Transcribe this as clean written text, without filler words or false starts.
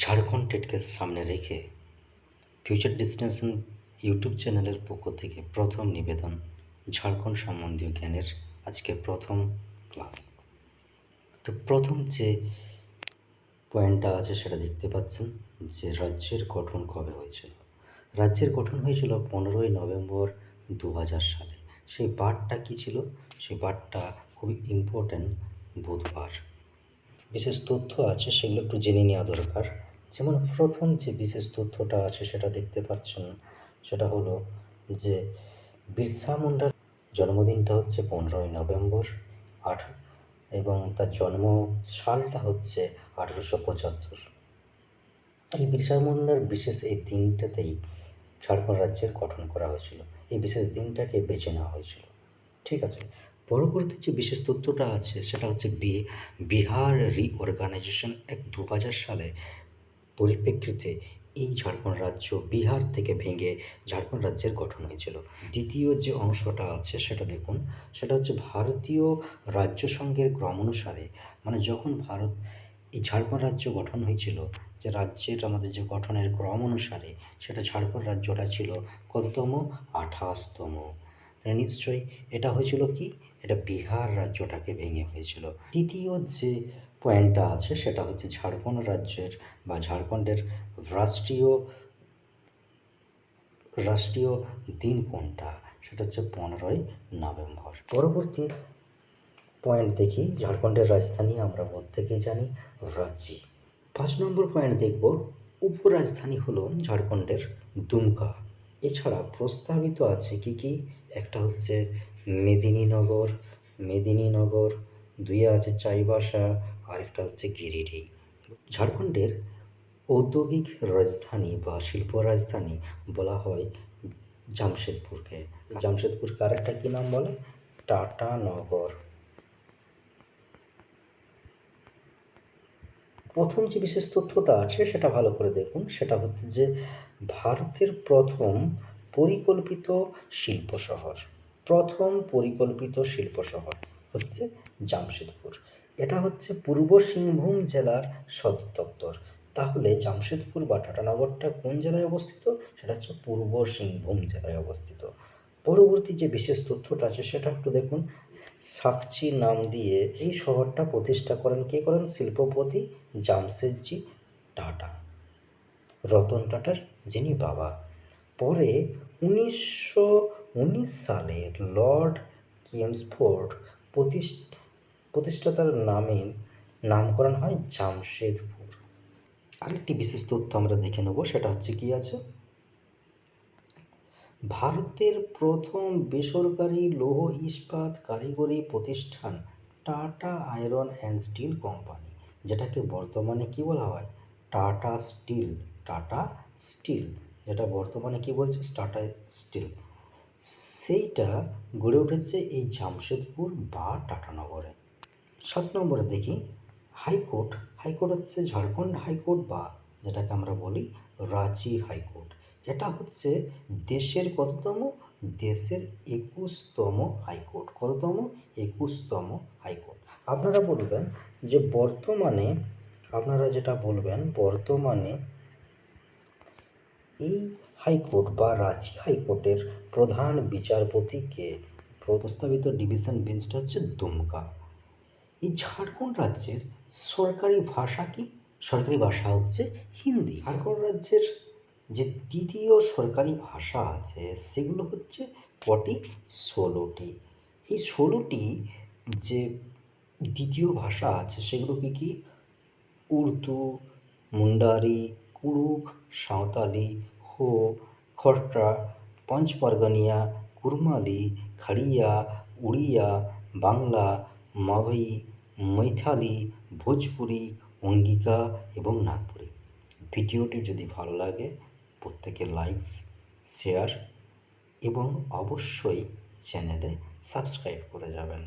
ঝাড়খণ্ড টেটকে সামনে রেখে future destination YouTube চ্যানেলের পক্ষ থেকে প্রথম নিবেদন ঝাড়খণ্ড সম্বন্ধীয় জ্ঞানের আজকে প্রথম ক্লাস। তো প্রথম যে পয়েন্টটা আছে সেটা দেখতে পাচ্ছেন যে রাজ্যের গঠন কবে হয়েছিল। রাজ্যের গঠন হয়েছিল 15ই নভেম্বর 2000 সালে। সেই বারটা কী ছিল? সেই বারটা খুবই ইম্পর্ট্যান্ট, বুধবার। বিশেষ তথ্য আছে, সেগুলো একটু জেনে নেওয়া দরকার। যেমন প্রথম যে বিশেষ তথ্যটা আছে সেটা দেখতে পাচ্ছেন, সেটা হলো যে বিরসা মুন্ডার জন্মদিনটা হচ্ছে 15ই নভেম্বর এবং তার জন্ম সালটা হচ্ছে 1875। এই বিরসা মুন্ডার বিশেষ এই দিনটাতেই ঝাড়খণ্ড রাজ্যের গঠন করা হয়েছিল। এই বিশেষ দিনটাকে বেছে নেওয়া হয়েছিল। ঠিক আছে, পরবর্তী যে বিশেষ তথ্যটা আছে সেটা হচ্ছে বিহার রিঅর্গানাইজেশন অ্যাক্ট 2000 সালে পরিপ্রেক্ষিতে এই ঝাড়খণ্ড রাজ্য বিহার থেকে ভেঙে ঝাড়খণ্ড রাজ্যের গঠন হয়েছিল। দ্বিতীয় যে অংশটা আছে সেটা দেখুন, সেটা হচ্ছে ভারতীয় রাজ্য সংঘের ক্রমানুসারে, মানে যখন ভারত এই ঝাড়খণ্ড রাজ্য গঠন হয়েছিল, যে রাজ্যের আমাদের যে গঠনের ক্রম অনুসারে সেটা ঝাড়খণ্ড রাজ্যটা ছিল কততম? 28তম। নিশ্চয়ই এটা হয়েছিল কি? এটা বিহার রাজ্যটাকে ভেঙে হয়েছিল। তৃতীয় যে পয়েন্টটা আছে সেটা হচ্ছে ঝাড়খণ্ড রাজ্যের বা ঝাড়খণ্ডের রাষ্ট্রীয় দিন কোনটা? সেটা হচ্ছে 15ই নভেম্বর। পরবর্তী পয়েন্ট দেখি, ঝাড়খণ্ডের রাজধানী আমরা প্রত্যেকেই জানি রাঁচি। 5 নম্বর পয়েন্ট দেখব, উপরাজধানী হলো ঝাড়খণ্ডের দুমকা। এছাড়া প্রস্তাবিত আছে কি কি? একটা হচ্ছে মেদিনীনগর, দুইয়ে আছে চাইবাসা, আরেকটা হচ্ছে গিরিডি। ঝাড়খণ্ডের ঔদ্যোগিক রাজধানী বা শিল্প রাজধানী বলা হয় জামশেদপুরকে। জামশেদপুরকে আরেকটা কী নাম বলে? টাটানগর। প্রথম যে বিশেষ তথ্যটা আছে সেটা ভালো করে দেখুন, সেটা হচ্ছে যে ভারতের প্রথম পরিকল্পিত শিল্প শহর হচ্ছে জামশেদপুর। এটা হচ্ছে পূর্ব সিংভূম জেলার সদর দপ্তর। তাহলে জামশেদপুর বা টাটানগরটা কোন জেলায় অবস্থিত? সেটা হচ্ছে পূর্ব সিংভূম জেলায় অবস্থিত। পরবর্তী যে বিশেষ তথ্যটা আছে সেটা একটু দেখুন, সাকচি নাম দিয়ে এই শহরটা প্রতিষ্ঠা করেন কে করেন? শিল্পপতি জামশেদজি টাটা, রতন টাটার যিনি বাবা। পরে 1919 সালে লর্ড চেমস্ফোর্ড প্রতিষ্ঠাতার নামকরণ হয় জামশেদপুর। আরেকটি বিশেষ তথ্য আমরা দেখে নেব, সেটা হচ্ছে কি আছে, ভারতের প্রথম বেসরকারি লৌহ ইস্পাত কারিগরি প্রতিষ্ঠান tata iron and steel company, যেটাকে বর্তমানে কি বলা হয়? টাটা স্টিল, যেটা বর্তমানে কি বলছে? টাটা স্টিল। সেইটা গড়ে উঠেছে এই জামশেদপুর বা টাটানগরে। 7 নম্বরে দেখি হাইকোর্ট হচ্ছে ঝাড়খণ্ড হাইকোর্ট বা যেটাকে আমরা বলি রাঁচি হাইকোর্ট। এটা হচ্ছে দেশের কততম? দেশের 21তম হাইকোর্ট। কততম? 21তম হাইকোর্ট। আপনারা যেটা বলবেন বর্তমানে এই হাইকোর্ট বা রাঁচি হাইকোর্টের প্রধান বিচারপতিকে প্রস্তাবিত ডিভিশন বেঞ্চটা হচ্ছে দুমকা। এই ঝাড়খণ্ড রাজ্যের সরকারি ভাষা কি? সরকারি ভাষা হচ্ছে হিন্দি। ঝাড়খণ্ড রাজ্যের যে দ্বিতীয় সরকারি ভাষা আছে সেগুলো হচ্ছে কটি? 16টি। এই 16টি যে দ্বিতীয় ভাষা আছে সেগুলো কি কি? উর্দু, মুন্ডারি, কুড়ুখ, সাঁওতালি, হো, খট্রা, পাঁচপারগনিয়া, কুরমালি, খাড়িয়া, উড়িয়া, বাংলা, মাগহি, মৈথালি, ভোজপুরি, অঙ্গিকা এবং নাগপুরি। ভিডিওটি যদি ভালো লাগে প্রত্যেকে লাইক, শেয়ার এবং অবশ্যই চ্যানেলে সাবস্ক্রাইব করে যাবেন।